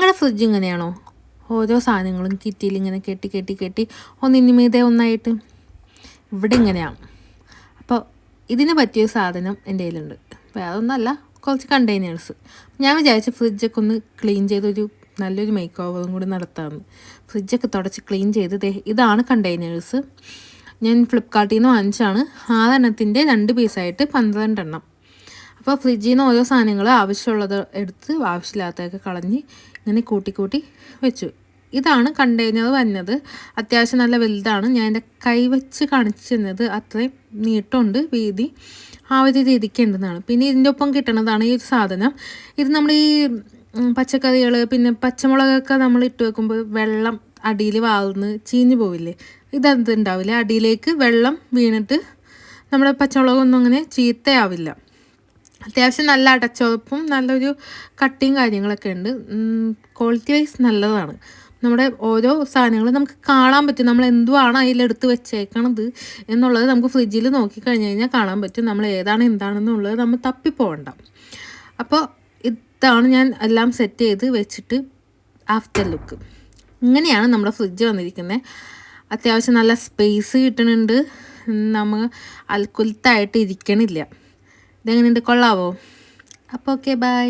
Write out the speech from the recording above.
നിങ്ങളുടെ ഫ്രിഡ്ജ് ഇങ്ങനെയാണോ? ഓരോ സാധനങ്ങളും കിറ്റിയിൽ ഇങ്ങനെ കെട്ടി കെട്ടി കെട്ടി ഒന്നിനുമീതെ ഒന്നായിട്ട്? ഇവിടെ ഇങ്ങനെയാണ്. അപ്പോൾ ഇതിന് പറ്റിയ സാധനം എൻ്റെ കയ്യിലുണ്ട്. അപ്പോൾ അതൊന്നല്ല, കുറച്ച് കണ്ടെയ്നേഴ്സ്. ഞാൻ വിചാരിച്ചു ഫ്രിഡ്ജൊക്കെ ഒന്ന് ക്ലീൻ ചെയ്തൊരു നല്ലൊരു മേക്ക് ഓവറും കൂടി നടത്താമെന്ന്. ഫ്രിഡ്ജൊക്കെ തുടച്ച് ക്ലീൻ ചെയ്ത് ഇതാണ് കണ്ടെയ്നേഴ്സ്. ഞാൻ ഫ്ലിപ്കാർട്ടിൽ നിന്ന് വാങ്ങിച്ചാണ്. 6 എണ്ണത്തിൻ്റെ 2 പീസായിട്ട് 12 എണ്ണം. അപ്പോൾ ഫ്രിഡ്ജിൽ നിന്ന് ഓരോ സാധനങ്ങൾ ആവശ്യമുള്ളത് എടുത്ത് ആവശ്യമില്ലാത്തതൊക്കെ കളഞ്ഞ് ഇങ്ങനെ കൂട്ടി കൂട്ടി വെച്ചു. ഇതാണ് കണ്ടെയ്നർ വന്നത്. അത്യാവശ്യം നല്ല വലുതാണ്. ഞാൻ എൻ്റെ കൈ വെച്ച് കാണിച്ചു തന്നത് അത്രയും നീട്ടമുണ്ട്, വീതി ആ ഒരു രീതിക്ക് ഉണ്ടെന്നാണ്. പിന്നെ ഇതിൻ്റെ ഒപ്പം കിട്ടണതാണ് ഈ ഒരു സാധനം. ഇത് നമ്മൾ ഈ പച്ചക്കറികൾ പിന്നെ പച്ചമുളകൊക്കെ നമ്മൾ ഇട്ട് വെക്കുമ്പോൾ വെള്ളം അടിയിൽ വാർന്ന് ചീഞ്ഞു പോവില്ലേ, ഇതെന്ത് ഉണ്ടാവില്ല. അടിയിലേക്ക് വെള്ളം വീണിട്ട് നമ്മുടെ പച്ചമുളകൊന്നും അങ്ങനെ ചീത്തയാവില്ല. അത്യാവശ്യം നല്ല അടച്ചുറപ്പും നല്ലൊരു കട്ടിയും കാര്യങ്ങളൊക്കെ ഉണ്ട്. ക്വാളിറ്റി വൈസ് നല്ലതാണ്. നമ്മുടെ ഓരോ സാധനങ്ങളും നമുക്ക് കാണാൻ പറ്റും, നമ്മൾ എന്തുവാണ് അതിലെടുത്ത് വെച്ചേക്കണത് എന്നുള്ളത് നമുക്ക് ഫ്രിഡ്ജിൽ നോക്കിക്കഴിഞ്ഞ് കഴിഞ്ഞാൽ കാണാൻ പറ്റും. നമ്മൾ ഏതാണ് എന്താണെന്നുള്ളത് നമ്മൾ തപ്പിപ്പോകണ്ട. അപ്പോൾ ഇതാണ് ഞാൻ എല്ലാം സെറ്റ് ചെയ്ത് വെച്ചിട്ട് ആഫ്റ്റർ ലുക്ക്. ഇങ്ങനെയാണ് നമ്മുടെ ഫ്രിഡ്ജ് വന്നിരിക്കുന്നത്. അത്യാവശ്യം നല്ല സ്പേസ് കിട്ടുന്നുണ്ട്, നമ്മൾ അൽക്കുലത്തായിട്ട് ഇരിക്കണില്ല. ഇതെങ്ങനെയുണ്ട്, കൊള്ളാവോ? അപ്പോൾ ഓക്കെ, ബൈ.